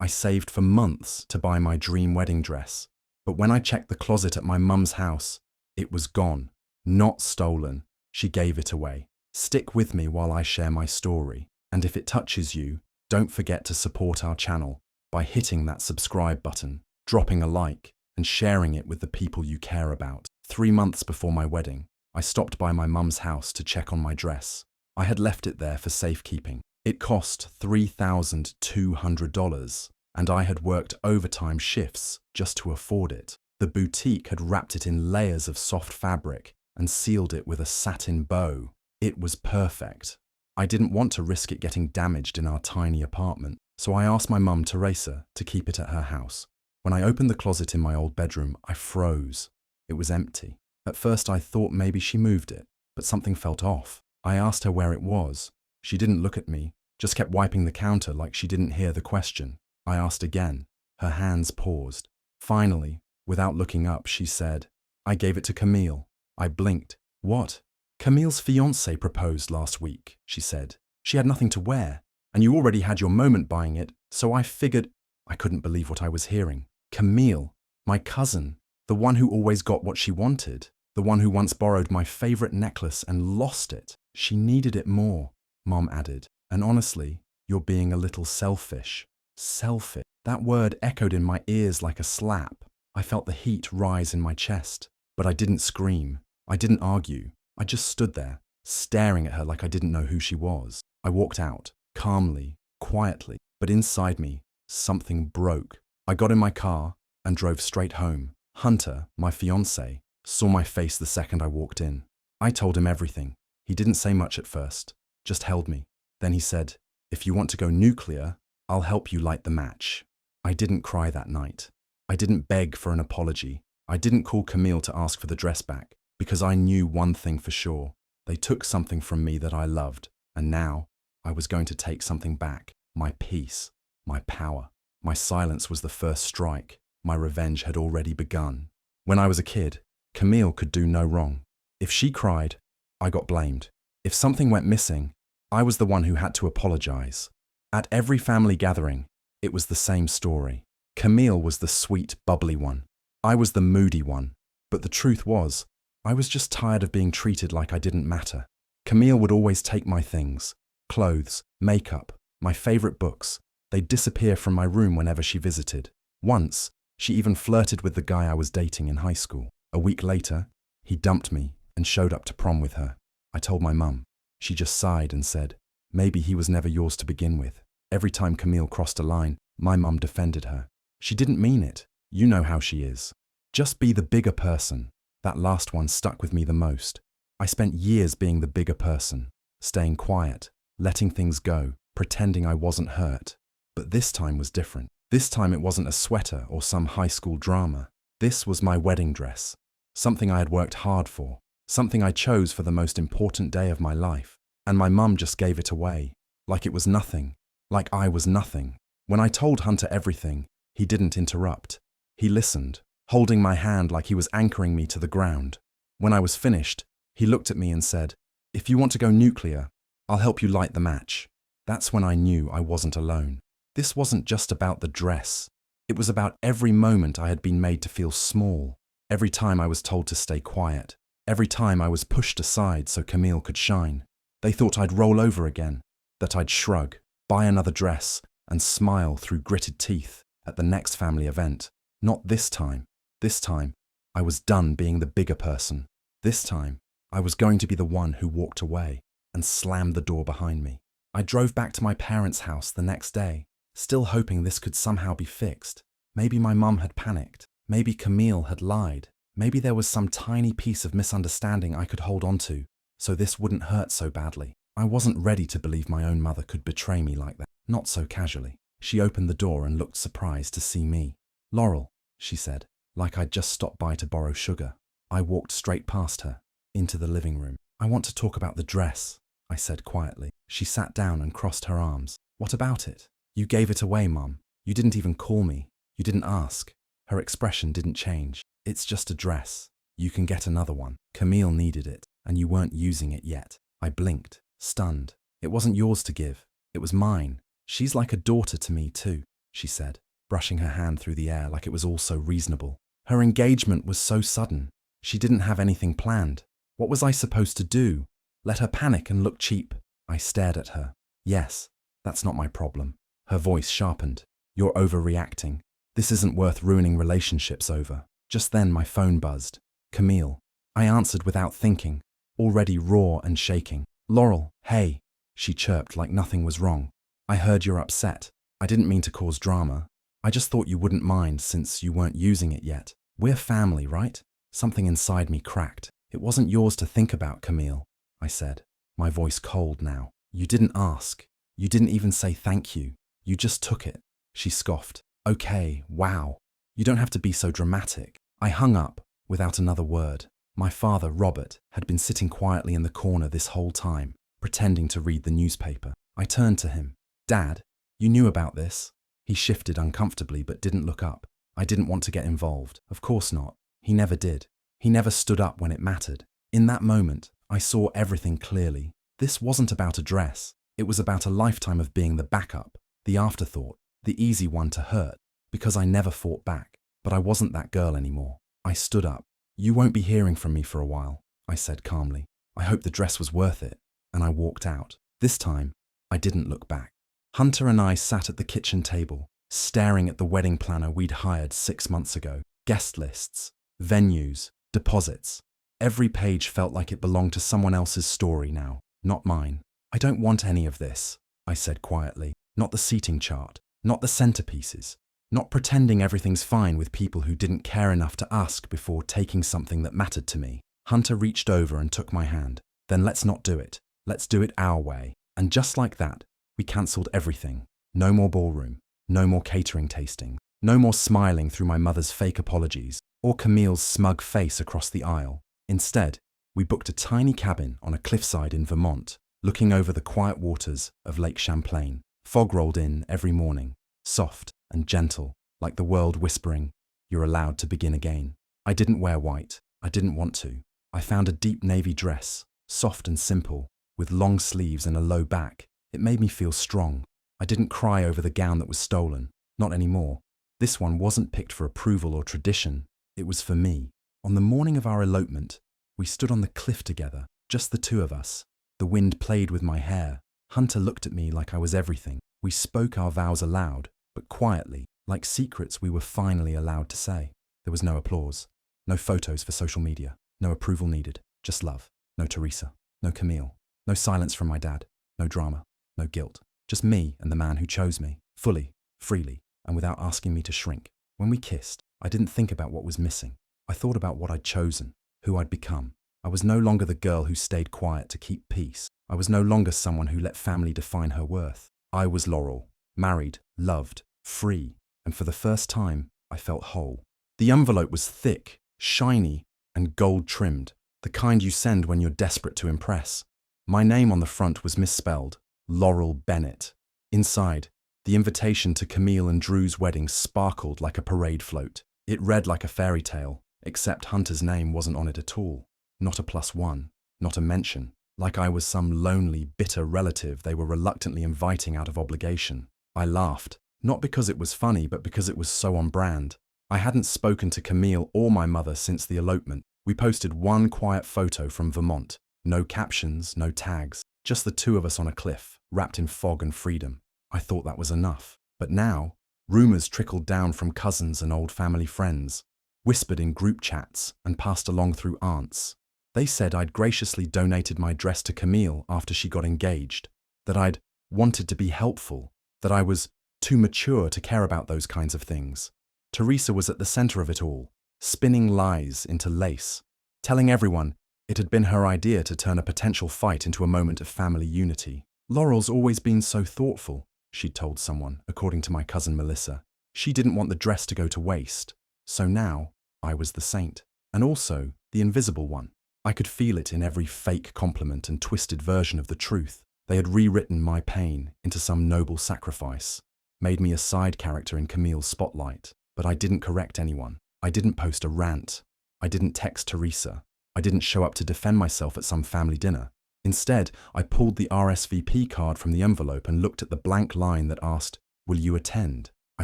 I saved for months to buy my dream wedding dress. But when I checked the closet at my mum's house, it was gone. Not stolen. She gave it away. Stick with me while I share my story. And if it touches you, don't forget to support our channel by hitting that subscribe button, dropping a like, and sharing it with the people you care about. 3 months before my wedding, I stopped by my mum's house to check on my dress. I had left it there for safekeeping. It cost $3,200, and I had worked overtime shifts just to afford it. The boutique had wrapped it in layers of soft fabric and sealed it with a satin bow. It was perfect. I didn't want to risk it getting damaged in our tiny apartment, so I asked my mum, Teresa, to keep it at her house. When I opened the closet in my old bedroom, I froze. It was empty. At first I thought maybe she moved it, but something felt off. I asked her where it was. She didn't look at me, just kept wiping the counter like she didn't hear the question. I asked again. Her hands paused. Finally, without looking up, she said, "I gave it to Camille." I blinked. "What?" "Camille's fiancé proposed last week," she said. "She had nothing to wear, and you already had your moment buying it, so I figured—" I couldn't believe what I was hearing. Camille, my cousin, the one who always got what she wanted, the one who once borrowed my favorite necklace and lost it. She needed it more, Mom added. "And honestly, you're being a little selfish." Selfish. That word echoed in my ears like a slap. I felt the heat rise in my chest, but I didn't scream. I didn't argue. I just stood there, staring at her like I didn't know who she was. I walked out, calmly, quietly, but inside me, something broke. I got in my car and drove straight home. Hunter, my fiancé, saw my face the second I walked in. I told him everything. He didn't say much at first, just held me. Then he said, "If you want to go nuclear, I'll help you light the match." I didn't cry that night. I didn't beg for an apology. I didn't call Camille to ask for the dress back, because I knew one thing for sure. They took something from me that I loved, and now I was going to take something back. My peace, my power. My silence was the first strike. My revenge had already begun. When I was a kid, Camille could do no wrong. If she cried, I got blamed. If something went missing, I was the one who had to apologize. At every family gathering, it was the same story. Camille was the sweet, bubbly one. I was the moody one. But the truth was, I was just tired of being treated like I didn't matter. Camille would always take my things, clothes, makeup, my favorite books. They'd disappear from my room whenever she visited. Once, she even flirted with the guy I was dating in high school. A week later, he dumped me and showed up to prom with her. I told my mum. She just sighed and said, "Maybe he was never yours to begin with." Every time Camille crossed a line, my mum defended her. She didn't mean it. You know how she is. Just be the bigger person. That last one stuck with me the most. I spent years being the bigger person, staying quiet, letting things go, pretending I wasn't hurt. But this time was different. This time it wasn't a sweater or some high school drama. This was my wedding dress. Something I had worked hard for. Something I chose for the most important day of my life. And my mum just gave it away. Like it was nothing. Like I was nothing. When I told Hunter everything, he didn't interrupt. He listened, holding my hand like he was anchoring me to the ground. When I was finished, he looked at me and said, "If you want to go nuclear, I'll help you light the match." That's when I knew I wasn't alone. This wasn't just about the dress. It was about every moment I had been made to feel small. Every time I was told to stay quiet. Every time I was pushed aside so Camille could shine. They thought I'd roll over again, that I'd shrug, buy another dress, and smile through gritted teeth at the next family event. Not this time. This time, I was done being the bigger person. This time, I was going to be the one who walked away and slammed the door behind me. I drove back to my parents' house the next day, still hoping this could somehow be fixed. Maybe my mum had panicked. Maybe Camille had lied. Maybe there was some tiny piece of misunderstanding I could hold on to, so this wouldn't hurt so badly. I wasn't ready to believe my own mother could betray me like that. Not so casually. She opened the door and looked surprised to see me. "Laurel," she said, like I'd just stopped by to borrow sugar. I walked straight past her, into the living room. "I want to talk about the dress," I said quietly. She sat down and crossed her arms. "What about it? You gave it away, Mom. You didn't even call me. You didn't ask." Her expression didn't change. "It's just a dress. You can get another one. Camille needed it, and you weren't using it yet." I blinked, stunned. "It wasn't yours to give. It was mine. She's like a daughter to me too." she said, brushing her hand through the air like it was all so reasonable. Her engagement was so sudden. She didn't have anything planned. What was I supposed to do? Let her panic and look cheap? I stared at her. Yes, that's not my problem. Her voice sharpened. You're overreacting. This isn't worth ruining relationships over. Just then my phone buzzed. Camille. I answered without thinking, already raw and shaking. Laurel, hey, she chirped like nothing was wrong. I heard you're upset. I didn't mean to cause drama. I just thought you wouldn't mind since you weren't using it yet. We're family, right? Something inside me cracked. It wasn't yours to think about, Camille, I said, my voice cold now. You didn't ask. You didn't even say thank you. You just took it. She scoffed. Okay, wow. You don't have to be so dramatic. I hung up without another word. My father, Robert, had been sitting quietly in the corner this whole time, pretending to read the newspaper. I turned to him. Dad, you knew about this? He shifted uncomfortably but didn't look up. I didn't want to get involved. Of course not. He never did. He never stood up when it mattered. In that moment, I saw everything clearly. This wasn't about a dress. It was about a lifetime of being the backup, the afterthought, the easy one to hurt, because I never fought back. But I wasn't that girl anymore. I stood up. You won't be hearing from me for a while, I said calmly. I hope the dress was worth it. And I walked out. This time, I didn't look back. Hunter and I sat at the kitchen table, staring at the wedding planner we'd hired 6 months ago. Guest lists, venues, deposits. Every page felt like it belonged to someone else's story now, not mine. I don't want any of this, I said quietly. Not the seating chart, not the centerpieces, not pretending everything's fine with people who didn't care enough to ask before taking something that mattered to me. Hunter reached over and took my hand. Then let's not do it. Let's do it our way. And just like that, we cancelled everything. No more ballroom, no more catering tasting, no more smiling through my mother's fake apologies or Camille's smug face across the aisle. Instead, we booked a tiny cabin on a cliffside in Vermont, looking over the quiet waters of Lake Champlain. Fog rolled in every morning, soft and gentle, like the world whispering, "You're allowed to begin again." I didn't wear white. I didn't want to. I found a deep navy dress, soft and simple, with long sleeves and a low back. It made me feel strong. I didn't cry over the gown that was stolen. Not anymore. This one wasn't picked for approval or tradition. It was for me. On the morning of our elopement, we stood on the cliff together, just the two of us. The wind played with my hair. Hunter looked at me like I was everything. We spoke our vows aloud, but quietly, like secrets we were finally allowed to say. There was no applause, no photos for social media, no approval needed, just love. No Teresa, no Camille, no silence from my dad, no drama, no guilt. Just me and the man who chose me, fully, freely, and without asking me to shrink. When we kissed, I didn't think about what was missing. I thought about what I'd chosen, who I'd become. I was no longer the girl who stayed quiet to keep peace. I was no longer someone who let family define her worth. I was Laurel, married, loved, free, and for the first time, I felt whole. The envelope was thick, shiny, and gold-trimmed, the kind you send when you're desperate to impress. My name on the front was misspelled, Laurel Bennett. Inside, the invitation to Camille and Drew's wedding sparkled like a parade float. It read like a fairy tale, except Hunter's name wasn't on it at all. Not a +1, not a mention, like I was some lonely, bitter relative they were reluctantly inviting out of obligation. I laughed, not because it was funny, but because it was so on brand. I hadn't spoken to Camille or my mother since the elopement. We posted one quiet photo from Vermont. No captions, no tags, just the two of us on a cliff, wrapped in fog and freedom. I thought that was enough. But now, rumors trickled down from cousins and old family friends, whispered in group chats and passed along through aunts. They said I'd graciously donated my dress to Camille after she got engaged, that I'd wanted to be helpful, that I was too mature to care about those kinds of things. Teresa was at the center of it all, spinning lies into lace, telling everyone it had been her idea to turn a potential fight into a moment of family unity. Laurel's always been so thoughtful, she'd told someone, according to my cousin Melissa. She didn't want the dress to go to waste. So now, I was the saint, and also the invisible one. I could feel it in every fake compliment and twisted version of the truth. They had rewritten my pain into some noble sacrifice, made me a side character in Camille's spotlight. But I didn't correct anyone. I didn't post a rant. I didn't text Teresa. I didn't show up to defend myself at some family dinner. Instead, I pulled the RSVP card from the envelope and looked at the blank line that asked, "Will you attend?" I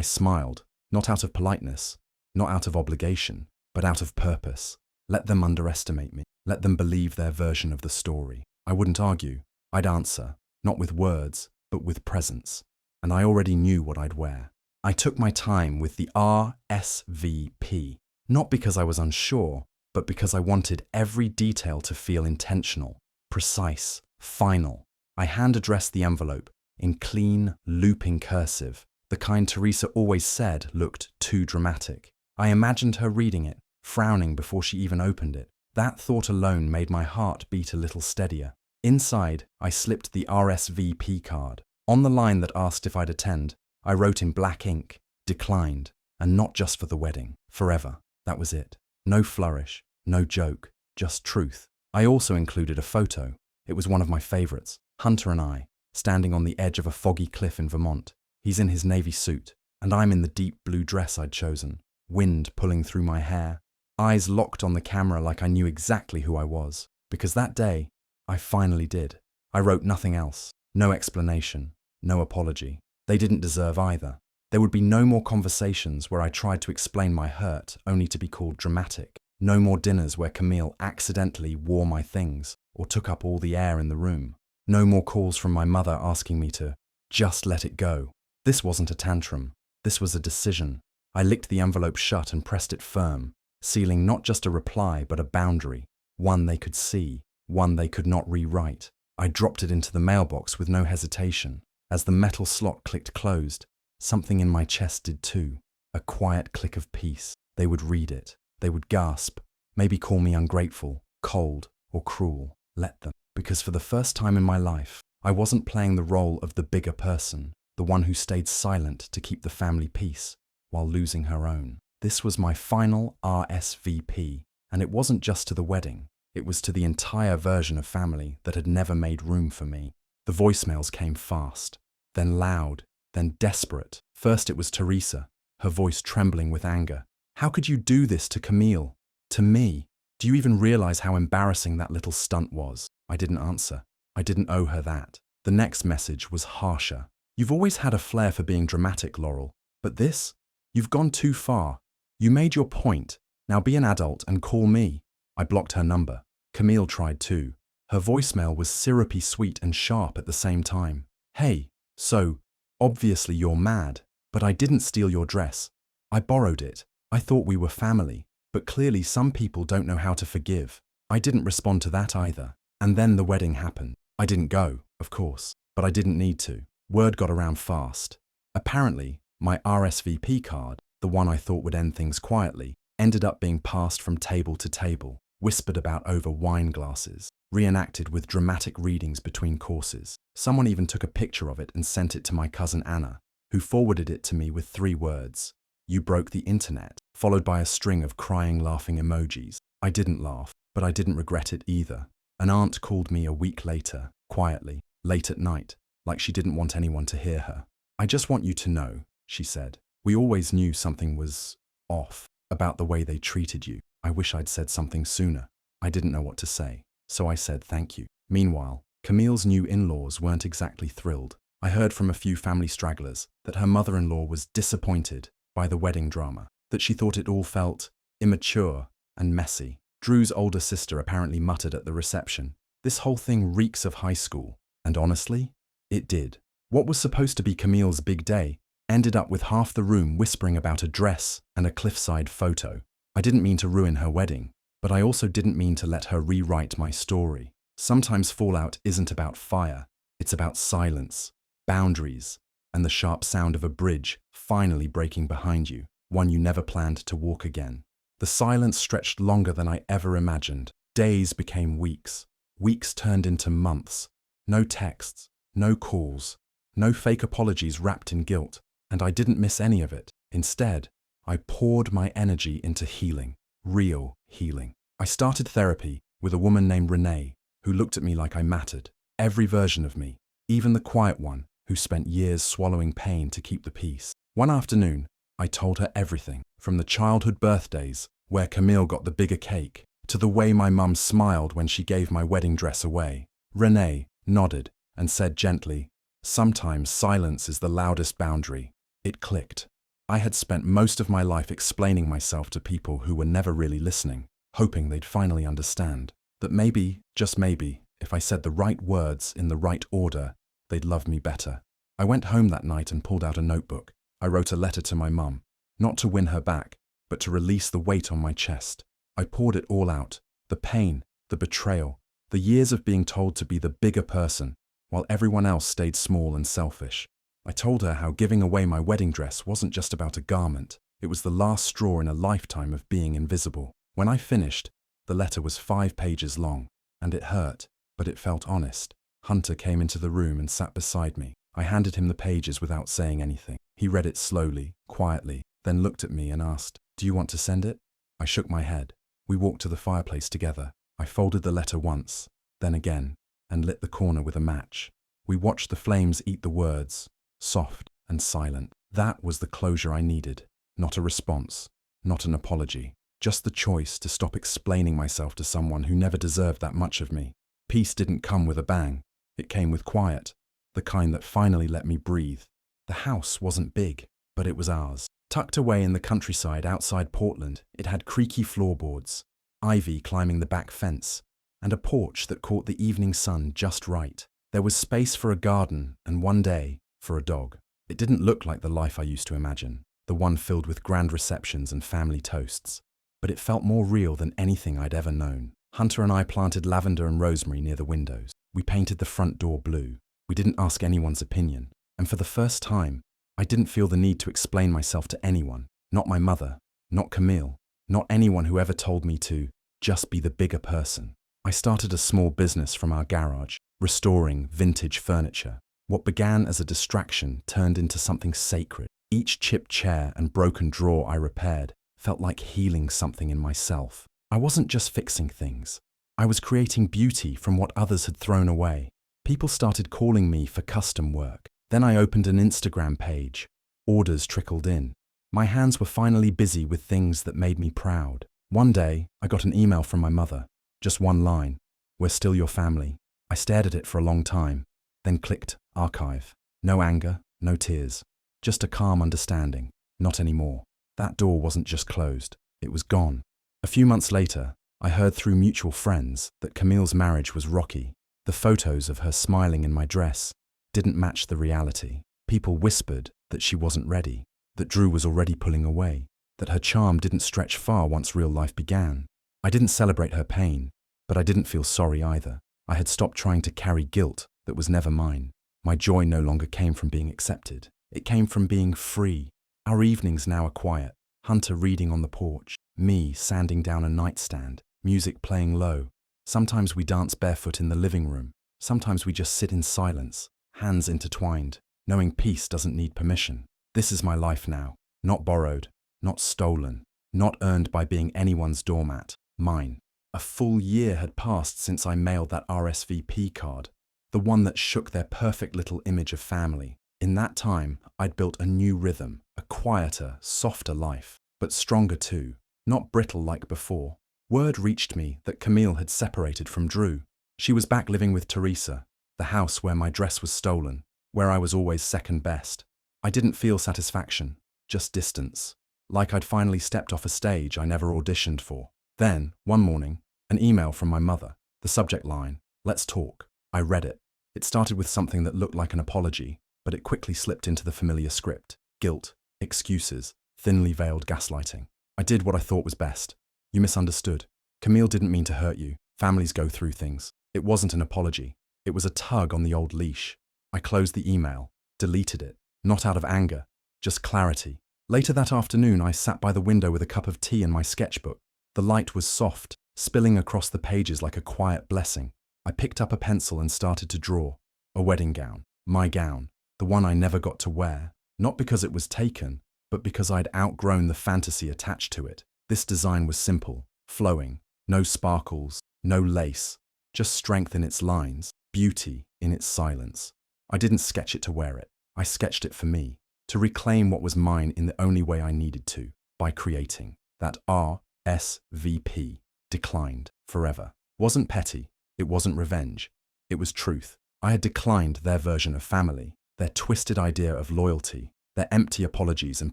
smiled, not out of politeness, not out of obligation, but out of purpose. Let them underestimate me. Let them believe their version of the story. I wouldn't argue. I'd answer, not with words, but with presence. And I already knew what I'd wear. I took my time with the RSVP, not because I was unsure, but because I wanted every detail to feel intentional, precise, final. I hand-addressed the envelope in clean, looping cursive, the kind Teresa always said looked too dramatic. I imagined her reading it, frowning before she even opened it. That thought alone made my heart beat a little steadier. Inside, I slipped the RSVP card. On the line that asked if I'd attend, I wrote in black ink, declined, and not just for the wedding, forever. That was it. No flourish, no joke, just truth. I also included a photo. It was one of my favorites. Hunter and I, standing on the edge of a foggy cliff in Vermont. He's in his navy suit, and I'm in the deep blue dress I'd chosen, wind pulling through my hair, eyes locked on the camera like I knew exactly who I was. Because that day, I finally did. I wrote nothing else. No explanation, no apology. They didn't deserve either. There would be no more conversations where I tried to explain my hurt only to be called dramatic. No more dinners where Camille accidentally wore my things or took up all the air in the room. No more calls from my mother asking me to just let it go. This wasn't a tantrum. This was a decision. I licked the envelope shut and pressed it firm, sealing not just a reply but a boundary, one they could see, one they could not rewrite. I dropped it into the mailbox with no hesitation. As the metal slot clicked closed, something in my chest did too. A quiet click of peace. They would read it. They would gasp, maybe call me ungrateful, cold, or cruel. Let them. Because for the first time in my life, I wasn't playing the role of the bigger person, the one who stayed silent to keep the family peace while losing her own. This was my final RSVP, and it wasn't just to the wedding. It was to the entire version of family that had never made room for me. The voicemails came fast, then loud, then desperate. First it was Teresa, her voice trembling with anger. How could you do this to Camille? To me? Do you even realize how embarrassing that little stunt was? I didn't answer. I didn't owe her that. The next message was harsher. You've always had a flair for being dramatic, Laurel. But this? You've gone too far. You made your point. Now be an adult and call me. I blocked her number. Camille tried too. Her voicemail was syrupy sweet and sharp at the same time. Hey, so, obviously you're mad, but I didn't steal your dress. I borrowed it. I thought we were family, but clearly some people don't know how to forgive. I didn't respond to that either. And then the wedding happened. I didn't go, of course, but I didn't need to. Word got around fast. Apparently, my RSVP card, the one I thought would end things quietly, ended up being passed from table to table, whispered about over wine glasses, reenacted with dramatic readings between courses. Someone even took a picture of it and sent it to my cousin Anna, who forwarded it to me with 3 words. You broke the internet, followed by a string of crying, laughing emojis. I didn't laugh, but I didn't regret it either. An aunt called me a week later, quietly, late at night, like she didn't want anyone to hear her. I just want you to know, she said. We always knew something was off about the way they treated you. I wish I'd said something sooner. I didn't know what to say, so I said thank you. Meanwhile, Camille's new in-laws weren't exactly thrilled. I heard from a few family stragglers that her mother-in-law was disappointed by the wedding drama, that she thought it all felt immature and messy. Drew's older sister apparently muttered at the reception, "This whole thing reeks of high school." And honestly, it did. What was supposed to be Camille's big day ended up with half the room whispering about a dress and a cliffside photo. I didn't mean to ruin her wedding, but I also didn't mean to let her rewrite my story. Sometimes fallout isn't about fire, it's about silence, boundaries, and the sharp sound of a bridge finally breaking behind you, one you never planned to walk again. The silence stretched longer than I ever imagined. Days became weeks. Weeks turned into months. No texts, no calls, no fake apologies wrapped in guilt, and I didn't miss any of it. Instead, I poured my energy into healing, real healing. I started therapy with a woman named Renee, who looked at me like I mattered. Every version of me, even the quiet one who spent years swallowing pain to keep the peace. One afternoon, I told her everything, from the childhood birthdays, where Camille got the bigger cake, to the way my mum smiled when she gave my wedding dress away. Renee nodded and said gently, "Sometimes silence is the loudest boundary." It clicked. I had spent most of my life explaining myself to people who were never really listening, hoping they'd finally understand. That maybe, just maybe, if I said the right words in the right order, they'd love me better. I went home that night and pulled out a notebook. I wrote a letter to my mum, not to win her back, but to release the weight on my chest. I poured it all out, the pain, the betrayal, the years of being told to be the bigger person, while everyone else stayed small and selfish. I told her how giving away my wedding dress wasn't just about a garment, it was the last straw in a lifetime of being invisible. When I finished, the letter was 5 pages long, and it hurt, but it felt honest. Hunter came into the room and sat beside me. I handed him the pages without saying anything. He read it slowly, quietly, then looked at me and asked, "Do you want to send it?" I shook my head. We walked to the fireplace together. I folded the letter once, then again, and lit the corner with a match. We watched the flames eat the words, soft and silent. That was the closure I needed. Not a response, not an apology, just the choice to stop explaining myself to someone who never deserved that much of me. Peace didn't come with a bang. It came with quiet, the kind that finally let me breathe. The house wasn't big, but it was ours. Tucked away in the countryside outside Portland, it had creaky floorboards, ivy climbing the back fence, and a porch that caught the evening sun just right. There was space for a garden and one day, for a dog. It didn't look like the life I used to imagine, the one filled with grand receptions and family toasts, but it felt more real than anything I'd ever known. Hunter and I planted lavender and rosemary near the windows. We painted the front door blue. We didn't ask anyone's opinion, and for the first time, I didn't feel the need to explain myself to anyone. Not my mother, not Camille, not anyone who ever told me to just be the bigger person. I started a small business from our garage, restoring vintage furniture. What began as a distraction turned into something sacred. Each chipped chair and broken drawer I repaired felt like healing something in myself. I wasn't just fixing things. I was creating beauty from what others had thrown away. People started calling me for custom work. Then I opened an Instagram page. Orders trickled in. My hands were finally busy with things that made me proud. One day, I got an email from my mother. Just one line. "We're still your family." I stared at it for a long time, then clicked archive. No anger, no tears. Just a calm understanding. Not anymore. That door wasn't just closed. It was gone. A few months later, I heard through mutual friends that Camille's marriage was rocky. The photos of her smiling in my dress didn't match the reality. People whispered that she wasn't ready, that Drew was already pulling away, that her charm didn't stretch far once real life began. I didn't celebrate her pain, but I didn't feel sorry either. I had stopped trying to carry guilt that was never mine. My joy no longer came from being accepted. It came from being free. Our evenings now are quiet. Hunter reading on the porch, me sanding down a nightstand, music playing low. Sometimes we dance barefoot in the living room. Sometimes we just sit in silence, hands intertwined, knowing peace doesn't need permission. This is my life now. Not borrowed, not stolen, not earned by being anyone's doormat. Mine. A full year had passed since I mailed that RSVP card, the one that shook their perfect little image of family. In that time, I'd built a new rhythm, a quieter, softer life, but stronger too, not brittle like before. Word reached me that Camille had separated from Drew. She was back living with Teresa, the house where my dress was stolen, where I was always second best. I didn't feel satisfaction, just distance, like I'd finally stepped off a stage I never auditioned for. Then, one morning, an email from my mother, the subject line, "Let's talk." I read it. It started with something that looked like an apology, but it quickly slipped into the familiar script. Guilt, excuses, thinly veiled gaslighting. I did what I thought was best. "You misunderstood. Camille didn't mean to hurt you. Families go through things." It wasn't an apology. It was a tug on the old leash. I closed the email, deleted it, not out of anger, just clarity. Later that afternoon, I sat by the window with a cup of tea and my sketchbook. The light was soft, spilling across the pages like a quiet blessing. I picked up a pencil and started to draw. A wedding gown. My gown. The one I never got to wear. Not because it was taken, but because I'd outgrown the fantasy attached to it. This design was simple, flowing. No sparkles, no lace. Just strength in its lines, beauty in its silence. I didn't sketch it to wear it. I sketched it for me, to reclaim what was mine in the only way I needed to, by creating. That RSVP, declined, forever. Wasn't petty, it wasn't revenge, it was truth. I had declined their version of family, their twisted idea of loyalty, Their empty apologies and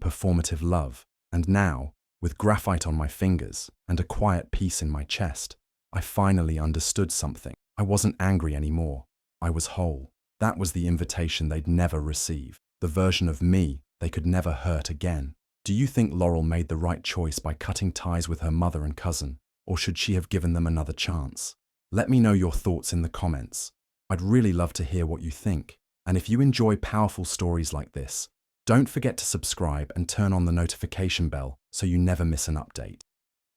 performative love. And now, with graphite on my fingers and a quiet peace in my chest, I finally understood something. I wasn't angry anymore. I was whole. That was the invitation they'd never receive, the version of me they could never hurt again. Do you think Laurel made the right choice by cutting ties with her mother and cousin, or should she have given them another chance? Let me know your thoughts in the comments. I'd really love to hear what you think. And if you enjoy powerful stories like this, don't forget to subscribe and turn on the notification bell so you never miss an update.